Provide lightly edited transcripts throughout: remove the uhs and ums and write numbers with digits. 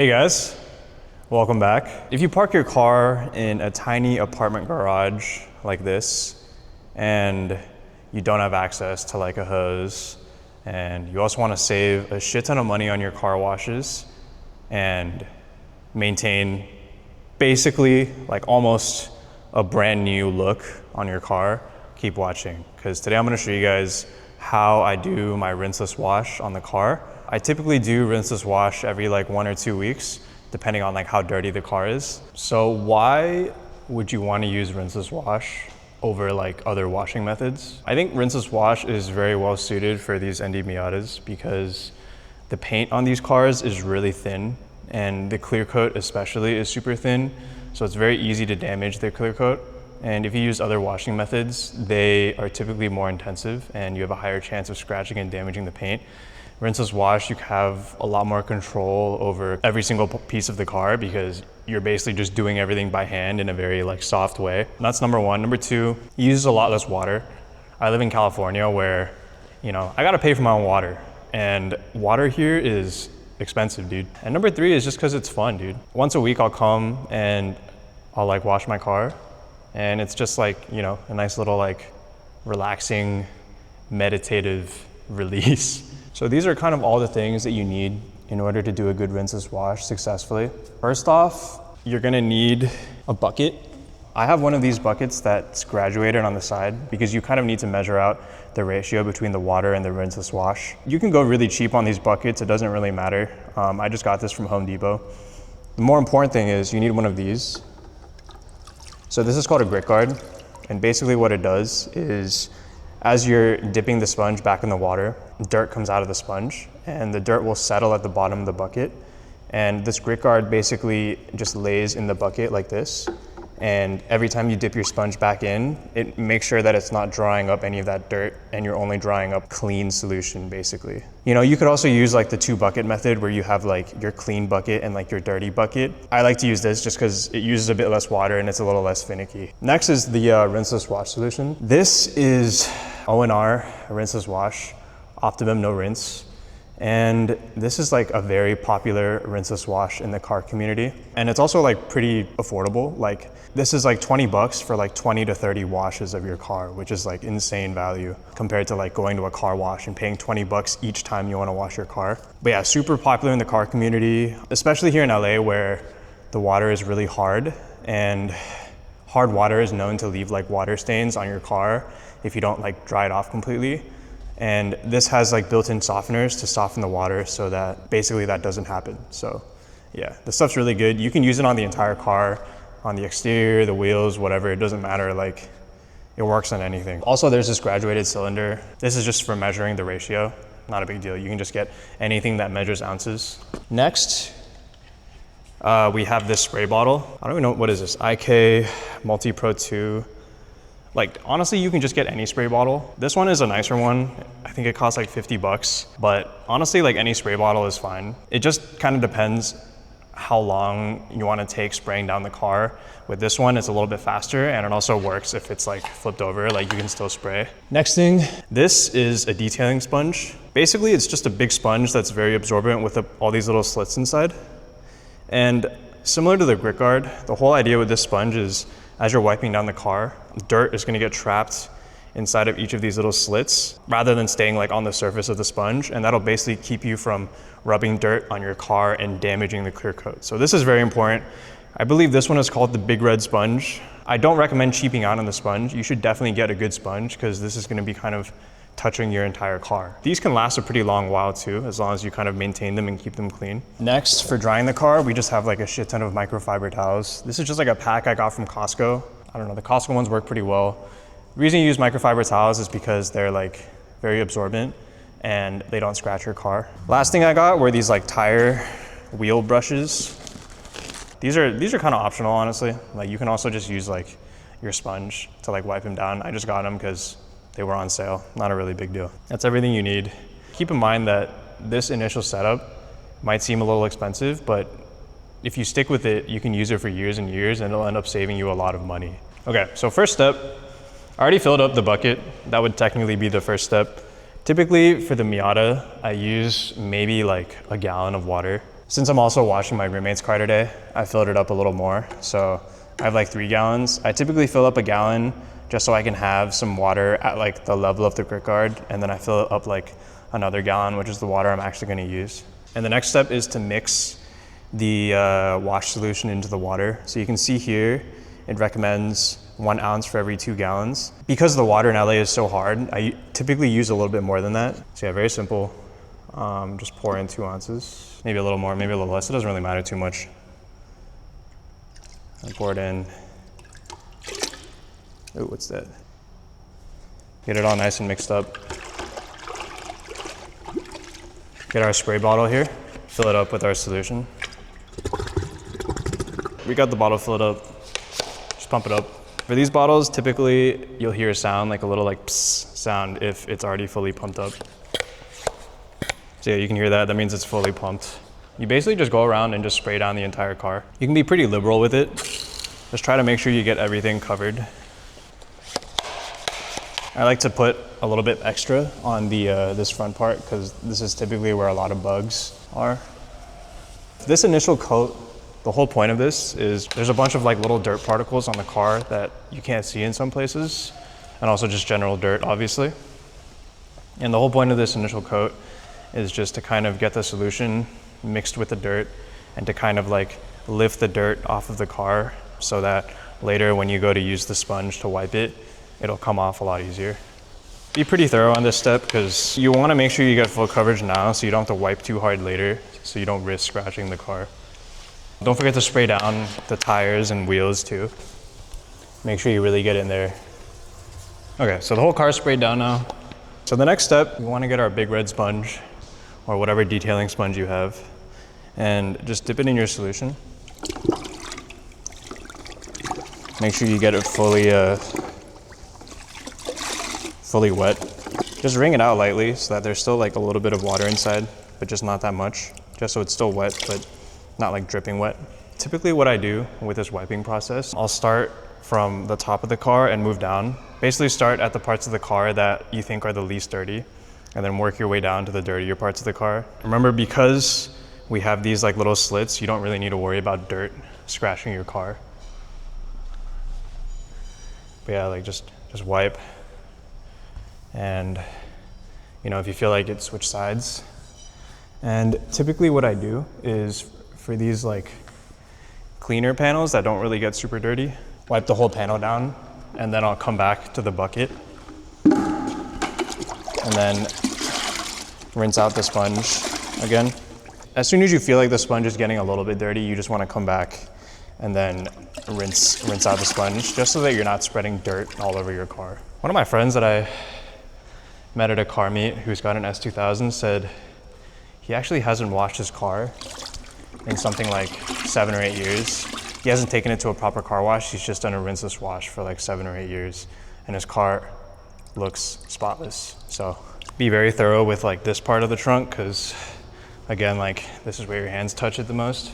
Hey guys, welcome back. If you park your car in a tiny apartment garage like this, and you don't have access to like a hose, and you also want to save a shit ton of money on your car washes and maintain basically like almost a brand new look on your car, keep watching, because today I'm going to show you guys how I do my rinseless wash on the car. I typically do rinseless wash every like 1 or 2 weeks, depending on like how dirty the car is. So why would you want to use rinseless wash over like other washing methods? I think rinseless wash is very well suited for these ND Miatas because the paint on these cars is really thin, and the clear coat especially is super thin. So it's very easy to damage the clear coat. And if you use other washing methods, they are typically more intensive and you have a higher chance of scratching and damaging the paint. Rinseless wash, you have a lot more control over every single piece of the car because you're basically just doing everything by hand in a very like soft way. And that's number one. Number two, it uses a lot less water. I live in California where, I gotta pay for my own water, and water here is expensive, dude. And number three is just because it's fun, dude. Once a week I'll come and I'll like wash my car, and it's just like, a nice little like relaxing, meditative release. So these are kind of all the things that you need in order to do a good rinseless wash successfully. First off, you're gonna need a bucket. I have one of these buckets that's graduated on the side because you kind of need to measure out the ratio between the water and the rinseless wash. You can go really cheap on these buckets, it doesn't really matter. I just got this from Home Depot. The more important thing is you need one of these. So this is called a grit guard, and basically what it does is as you're dipping the sponge back in the water, dirt comes out of the sponge and the dirt will settle at the bottom of the bucket. And this grit guard basically just lays in the bucket like this. And every time you dip your sponge back in, it makes sure that it's not drying up any of that dirt and you're only drying up clean solution basically. You could also use like the 2-bucket method where you have like your clean bucket and like your dirty bucket. I like to use this just because it uses a bit less water and it's a little less finicky. Next is the rinseless wash solution. This is ONR rinseless wash, Optimum no rinse. And this is like a very popular rinseless wash in the car community. And it's also like pretty affordable. Like this is like $20 for like 20 to 30 washes of your car, which is like insane value compared to like going to a car wash and paying $20 each time you want to wash your car. But yeah, super popular in the car community, especially here in LA where the water is really hard, and hard water is known to leave like water stains on your car if you don't like dry it off completely. And this has like built-in softeners to soften the water so that basically that doesn't happen. So yeah, the stuff's really good. You can use it on the entire car, on the exterior, the wheels, whatever, it doesn't matter. Like it works on anything. Also, there's this graduated cylinder. This is just for measuring the ratio. Not a big deal. You can just get anything that measures ounces. Next, we have this spray bottle. I don't even know, what is this? IK Multi Pro 2. Like honestly, you can just get any spray bottle. This one is a nicer one. I think it costs like $50, but honestly, like any spray bottle is fine. It just kind of depends how long you want to take spraying down the car. With this one, it's a little bit faster, and it also works if it's like flipped over, like you can still spray. Next thing, this is a detailing sponge. Basically, it's just a big sponge that's very absorbent with all these little slits inside. And similar to the grit guard, the whole idea with this sponge is as you're wiping down the car, dirt is gonna get trapped inside of each of these little slits rather than staying like on the surface of the sponge, and that'll basically keep you from rubbing dirt on your car and damaging the clear coat. So this is very important. I believe this one is called the Big Red Sponge. I don't recommend cheaping out on the sponge. You should definitely get a good sponge because this is gonna be kind of touching your entire car. These can last a pretty long while too, as long as you kind of maintain them and keep them clean. Next, for drying the car, we just have like a shit ton of microfiber towels. This is just like a pack I got from Costco. I don't know, the Costco ones work pretty well. The reason you use microfiber towels is because they're like very absorbent and they don't scratch your car. Last thing I got were these like tire wheel brushes. These are kind of optional, honestly. Like you can also just use like your sponge to like wipe them down. I just got them because they were on sale. Not a really big deal. That's everything you need. Keep in mind that this initial setup might seem a little expensive, but if you stick with it, you can use it for years and years and it'll end up saving you a lot of money. Okay, so first step, I already filled up the bucket. That would technically be the first step. Typically for the Miata, I use maybe like a gallon of water. Since I'm also washing my roommate's car today, I filled it up a little more. So I have like 3 gallons. I typically fill up a gallon just so I can have some water at like the level of the grit guard. And then I fill it up like another gallon, which is the water I'm actually gonna use. And the next step is to mix the wash solution into the water. So you can see here, it recommends 1 ounce for every 2 gallons. Because the water in LA is so hard, I typically use a little bit more than that. So yeah, very simple. Just pour in 2 ounces, maybe a little more, maybe a little less. It doesn't really matter too much. And pour it in. Oh, what's that? Get it all nice and mixed up. Get our spray bottle here, fill it up with our solution. We got the bottle filled up, just pump it up. For these bottles, typically you'll hear a sound, like a little like psst sound if it's already fully pumped up. So yeah, you can hear that, that means it's fully pumped. You basically just go around and just spray down the entire car. You can be pretty liberal with it. Just try to make sure you get everything covered. I like to put a little bit extra on the this front part because this is typically where a lot of bugs are. This initial coat, the whole point of this is there's a bunch of like little dirt particles on the car that you can't see in some places, and also just general dirt, obviously. And the whole point of this initial coat is just to kind of get the solution mixed with the dirt and to kind of like lift the dirt off of the car so that later when you go to use the sponge to wipe it, it'll come off a lot easier. Be pretty thorough on this step because you want to make sure you get full coverage now so you don't have to wipe too hard later so you don't risk scratching the car. Don't forget to spray down the tires and wheels too. Make sure you really get in there. Okay, so the whole car is sprayed down now. So the next step, we want to get our big red sponge or whatever detailing sponge you have and just dip it in your solution. Make sure you get it fully wet. Just wring it out lightly so that there's still like a little bit of water inside, but just not that much, just so it's still wet, but not like dripping wet. Typically what I do with this wiping process, I'll start from the top of the car and move down. Basically start at the parts of the car that you think are the least dirty, and then work your way down to the dirtier parts of the car. Remember, because we have these like little slits, you don't really need to worry about dirt scratching your car. But yeah, like just wipe. And you know, if you feel like it, switch sides. And typically what I do is for these like cleaner panels that don't really get super dirty, wipe the whole panel down, and then I'll come back to the bucket and then rinse out the sponge again. As soon as you feel like the sponge is getting a little bit dirty, you just want to come back and then rinse out the sponge just so that you're not spreading dirt all over your car. One of my friends that I met at a car meet who's got an S2000 said he actually hasn't washed his car in something like 7 or 8 years. He hasn't taken it to a proper car wash. He's just done a rinseless wash for like 7 or 8 years, and his car looks spotless. So be very thorough with like this part of the trunk because again, like this is where your hands touch it the most.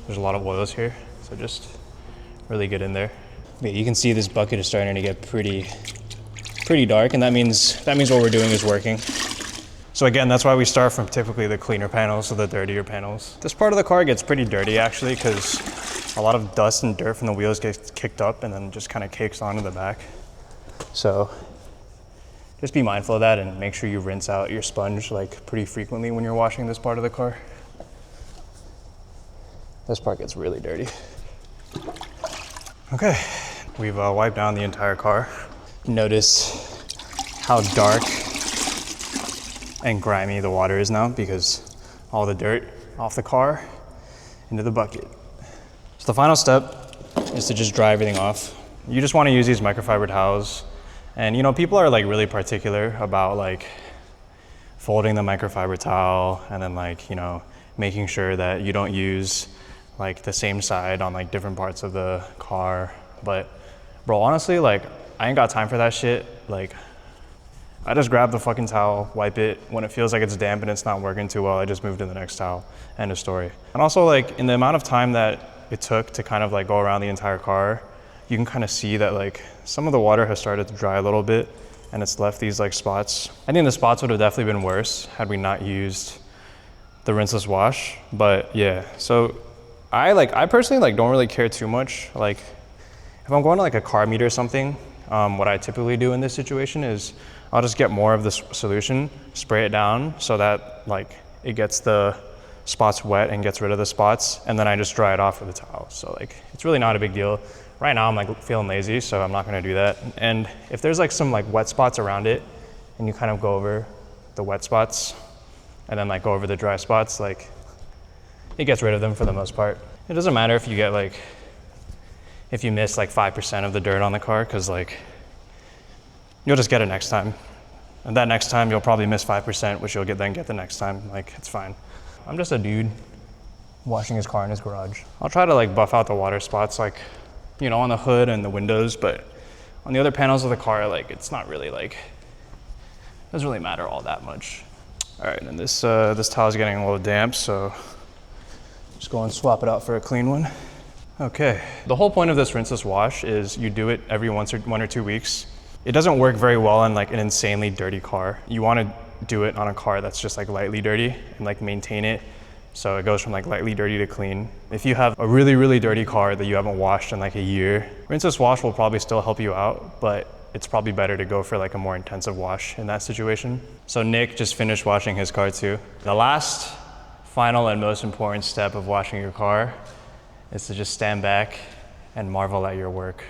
There's a lot of oils here, so just really get in there. Yeah, you can see this bucket is starting to get pretty dark, and that means what we're doing is working. So again, that's why we start from typically the cleaner panels to the dirtier panels. This part of the car gets pretty dirty actually because a lot of dust and dirt from the wheels gets kicked up and then just kind of cakes onto the back. So just be mindful of that and make sure you rinse out your sponge like pretty frequently when you're washing this part of the car. This part gets really dirty. Okay, we've wiped down the entire car. Notice how dark and grimy the water is now because all the dirt off the car into the bucket. So the final step is to just dry everything off. You just want to use these microfiber towels. And you know, people are like really particular about like folding the microfiber towel and then like, you know, making sure that you don't use like the same side on like different parts of the car. But bro, honestly, like I ain't got time for that shit. Like I just grab the fucking towel, wipe it. When it feels like it's damp and it's not working too well, I just move to the next towel. End of story. And also like in the amount of time that it took to kind of like go around the entire car, you can kind of see that like some of the water has started to dry a little bit and it's left these like spots. I think the spots would have definitely been worse had we not used the rinseless wash. But yeah, so I personally like don't really care too much. Like if I'm going to like a car meet or something, what I typically do in this situation is I'll just get more of this solution, spray it down so that like it gets the spots wet and gets rid of the spots, and then I just dry it off with a towel. So like it's really not a big deal. Right now I'm like feeling lazy, so I'm not gonna do that. And if there's like some like wet spots around it and you kind of go over the wet spots and then like go over the dry spots, like it gets rid of them for the most part. It doesn't matter if you get like, if you miss like 5% of the dirt on the car, because like you'll just get it next time. And that next time you'll probably miss 5%, which you'll then get the next time. Like it's fine. I'm just a dude washing his car in his garage. I'll try to like buff out the water spots, like, you know, on the hood and the windows, but on the other panels of the car, like it's not really like, doesn't really matter all that much. All right, and this towel is getting a little damp, so just go and swap it out for a clean one. Okay, the whole point of this rinseless wash is you do it every 1 or 2 weeks. It doesn't work very well in like an insanely dirty car. You want to do it on a car that's just like lightly dirty and like maintain it. So it goes from like lightly dirty to clean. If you have a really, really dirty car that you haven't washed in like a year, rinseless wash will probably still help you out, but it's probably better to go for like a more intensive wash in that situation. So Nick just finished washing his car too. The last, final, and most important step of washing your car is to just stand back and marvel at your work.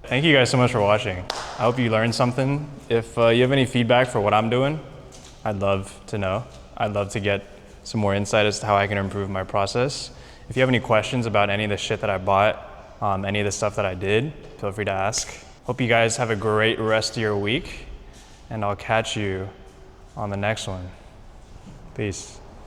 Thank you guys so much for watching. I hope you learned something. If you have any feedback for what I'm doing, I'd love to know. I'd love to get some more insight as to how I can improve my process. If you have any questions about any of the shit that I bought, any of the stuff that I did, feel free to ask. Hope you guys have a great rest of your week, and I'll catch you on the next one. Peace.